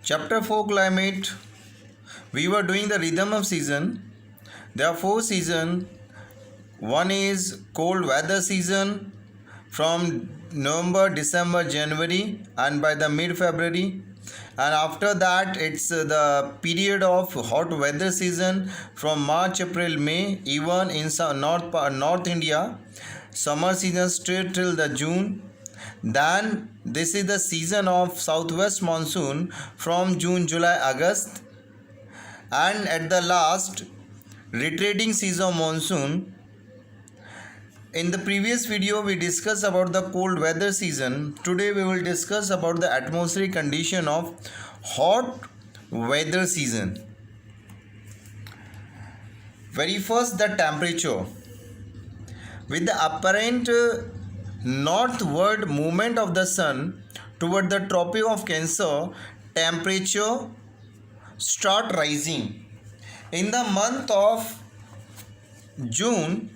Chapter 4 Climate. We were doing the rhythm of season. There are four seasons. One is cold weather season from November, December, January, and by the mid February. And after that, it's the period of hot weather season from March, April, May, even in North India. Summer season straight till the June. Then this is the season of southwest monsoon from June, July, August, and at the last retreating season monsoon. In the previous video we discussed about the cold weather season. Today we will discuss about the atmospheric condition of hot weather season. Very first, the temperature. With the apparent northward movement of the sun toward the tropic of Cancer, temperature start rising. In the month of June,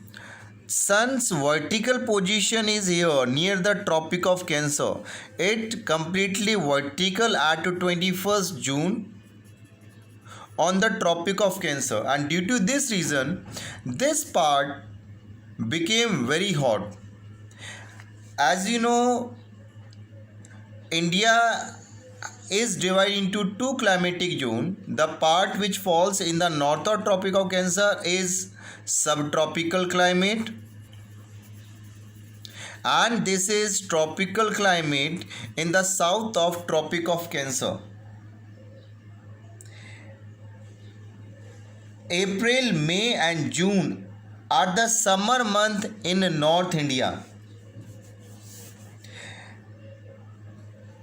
sun's vertical position is here near the tropic of Cancer. It completely vertical at 21st June on the tropic of Cancer, and due to this reason this part became very hot. As you know, India is divided into two climatic zones. The part which falls in the northern tropic of Cancer is subtropical climate, and this is tropical climate in the south of tropic of Cancer. April, May and June are the summer month in North India.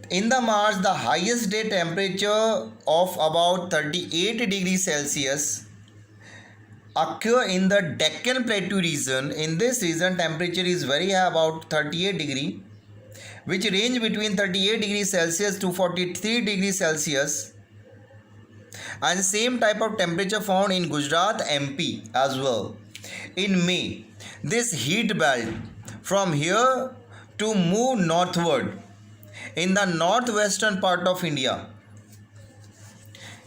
In the March, the highest day temperature of about 38 degrees Celsius occur in the Deccan Plateau region. In this region, temperature is very high, about 38 degree, which range between 38 degrees Celsius to 43 degrees Celsius. And same type of temperature found in Gujarat, MP as well. In May, this heat belt from here to move northward in the northwestern part of India,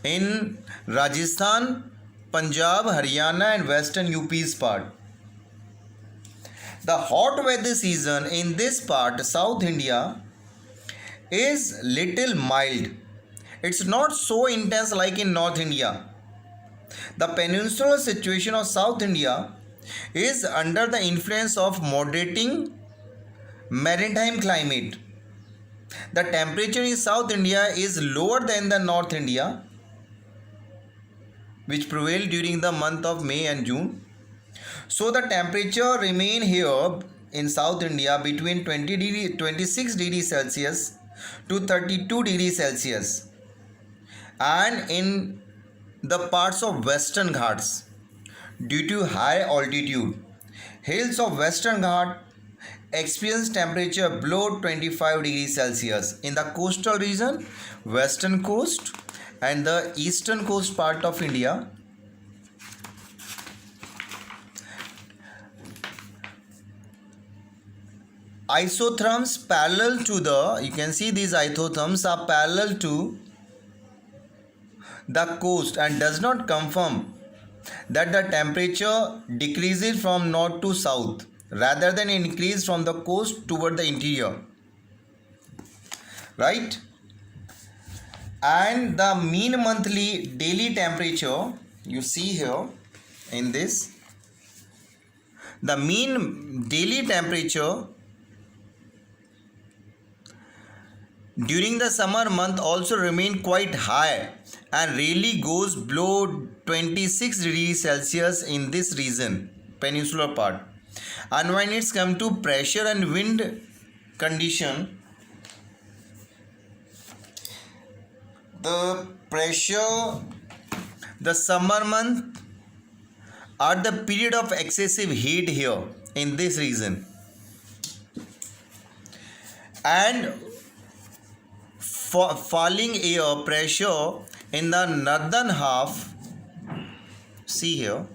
in Rajasthan, Punjab, Haryana and western UP's part. The hot weather season in this part, South India, is little mild. It's not so intense like in North India. The peninsular situation of South India is under the influence of moderating maritime climate. The temperature in South India is lower than the North India, which prevail during the month of May and June. So the temperature remain here in South India between 26 degrees Celsius to 32 degrees Celsius. And in the parts of Western Ghats, due to high altitude, hills of Western Ghat experience temperature below 25 degrees Celsius. In the coastal region, western coast and the eastern coast part of India, isotherms parallel to the, you can see these isotherms are parallel to the coast and does not confirm that the temperature decreases from north to south rather than increase from the coast toward the interior, right? And the mean monthly daily temperature, you see here in this, the mean daily temperature during the summer month also remain quite high and rarely goes below 26 degrees Celsius in this region, peninsular part. And when it's come to pressure and wind condition, the pressure, the summer month are the period of excessive heat here in this region, and falling air pressure in the northern half. See here,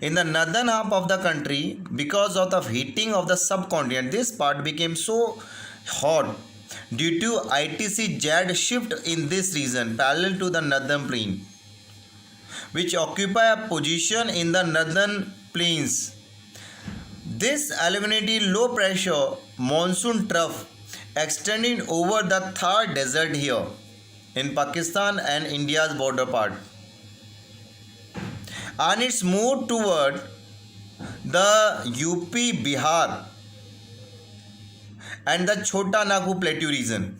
in the northern half of the country, because of the heating of the subcontinent, this part became so hot due to ITC-Z shift in this region parallel to the northern plain, which occupy a position in the northern plains. This eliminated low pressure monsoon trough extending over the Thar desert here in Pakistan and India's border part, and it's moved toward the UP, Bihar and the Chota Nagpur Plateau region.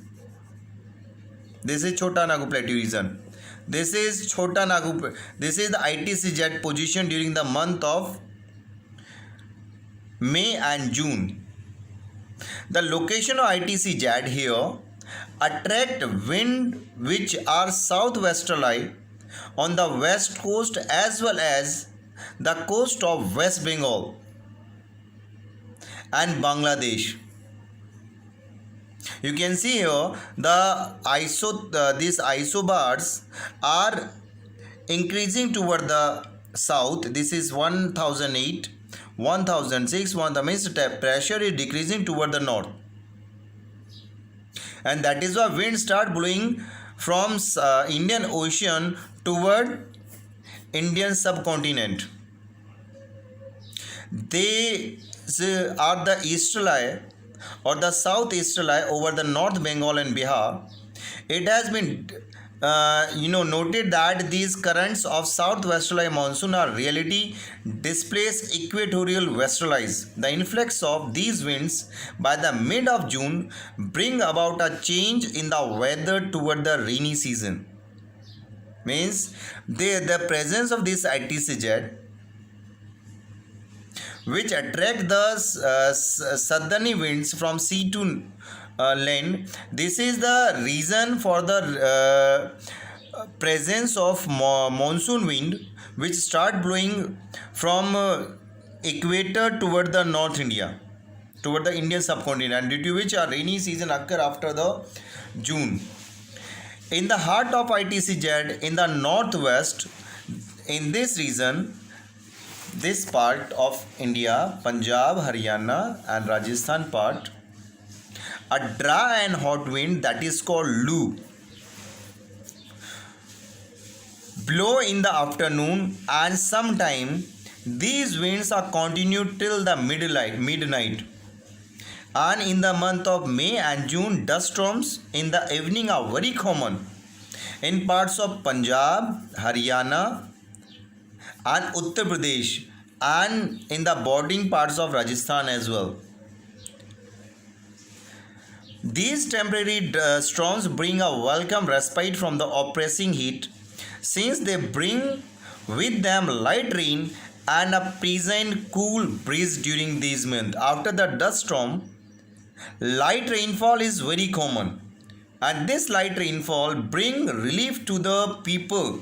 This is Chota Nagpur Plateau region. This is Chota Nagpur. This is the ITC-Z position during the month of May and June. The location of ITC-Z here attract wind which are southwesterly on the west coast as well as the coast of West Bengal and Bangladesh. You can see here these isobars are increasing toward the south. This is 1008, 1006. The means pressure is decreasing toward the north, and that is why winds start blowing from Indian Ocean toward Indian subcontinent. They are the easterly or the southeasterly over the North Bengal and Bihar. It has been noted that these currents of southwesterly monsoon are really displace equatorial westerlies. The influx of these winds by the mid of June bring about a change in the weather toward the rainy season. Means the presence of this ITC-Z which attract the southerly winds from sea to land. This is the reason for the presence of monsoon wind which start blowing from equator toward the North India, toward the Indian subcontinent, due to which a rainy season occur after the June. In the heart of ITC-Z in the northwest, in this region, this part of India, Punjab, Haryana and Rajasthan part, a dry and hot wind that is called Lu blow in the afternoon, and sometime these winds are continued till the midnight. And in the month of May and June, dust storms in the evening are very common in parts of Punjab, Haryana and Uttar Pradesh, and in the bordering parts of Rajasthan as well. These temporary storms bring a welcome respite from the oppressing heat, since they bring with them light rain and a pleasant cool breeze during these months. After the dust storm, light rainfall is very common, and this light rainfall bring relief to the people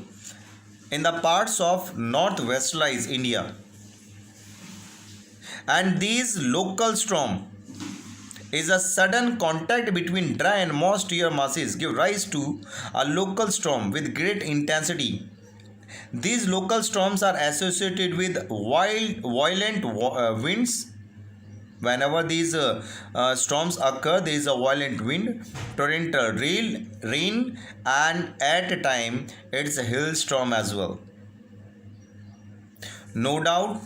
in the parts of northwesterly India. And these local storm is a sudden contact between dry and moist air masses give rise to a local storm with great intensity. These local storms are associated with violent winds. Whenever these storms occur, there is a violent wind, torrential rain, and at a time it's a hailstorm as well. No doubt,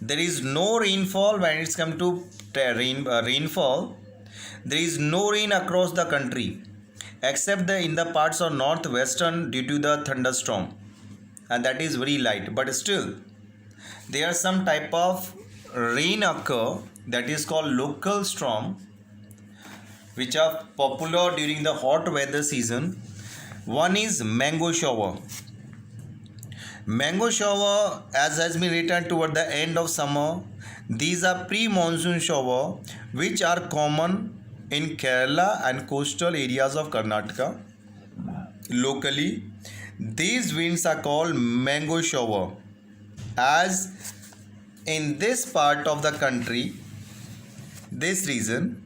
there is no rainfall when it's come to rainfall. There is no rain across the country except in the parts of northwestern due to the thunderstorm, and that is very light. But still, there are some type of rain occur that is called local storm, which are popular during the hot weather season. One is mango shower. Mango shower, as has been written toward the end of summer, these are pre-monsoon shower which are common in Kerala and coastal areas of Karnataka. Locally, these winds are called mango shower, as in this part of the country, this region,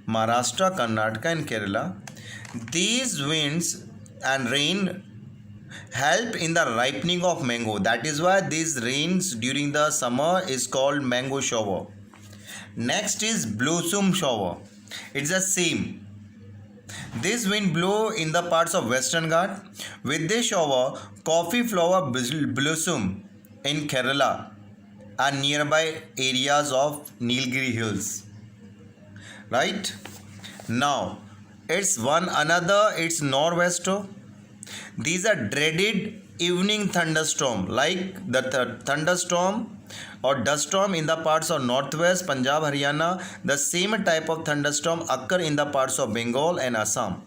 Maharashtra, Karnataka and Kerala, these winds and rain help in the ripening of mango. That is why these rains during the summer is called mango shower. Next is blossom shower. It's the same. This wind blow in the parts of Western Ghat. With this shower, coffee flower blossom in Kerala and nearby areas of Nilgiri Hills. Right? Now, it's nor'wester. These are dreaded evening thunderstorm, like the thunderstorm or dust storm in the parts of northwest Punjab, Haryana. The same type of thunderstorm occur in the parts of Bengal and Assam.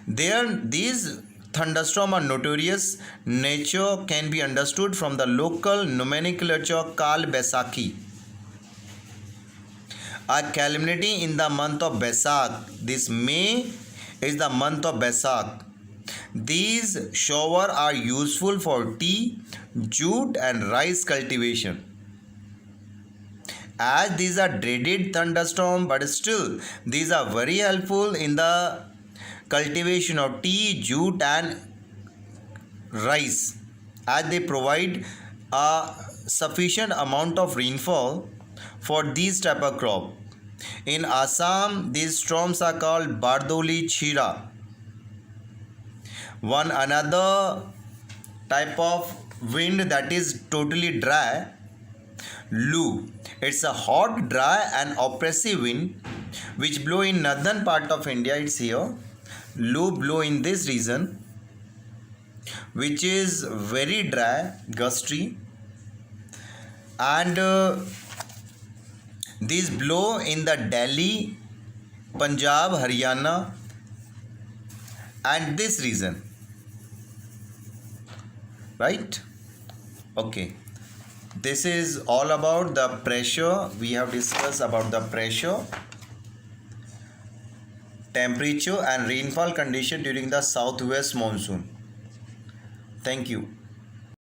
These thunderstorms are notorious. Nature can be understood from the local nomenclature Kal Baisakhi, a calamity in the month of Baisakh. This May is the month of Baisakh. These showers are useful for tea, jute and rice cultivation. As these are dreaded thunderstorms, but still these are very helpful in the cultivation of tea, jute and rice, as they provide a sufficient amount of rainfall for these type of crop. In Assam, these storms are called Bardoli Chira. One another type of wind that is totally dry, Lu. It's a hot, dry and oppressive wind which blow in northern part of India. It's here. Lu blow in this region, which is very dry, gusty, and these blow in the Delhi, Punjab, Haryana and this region. Right? Okay. This is all about the pressure. We have discussed about the pressure, temperature and rainfall condition during the southwest monsoon. Thank you.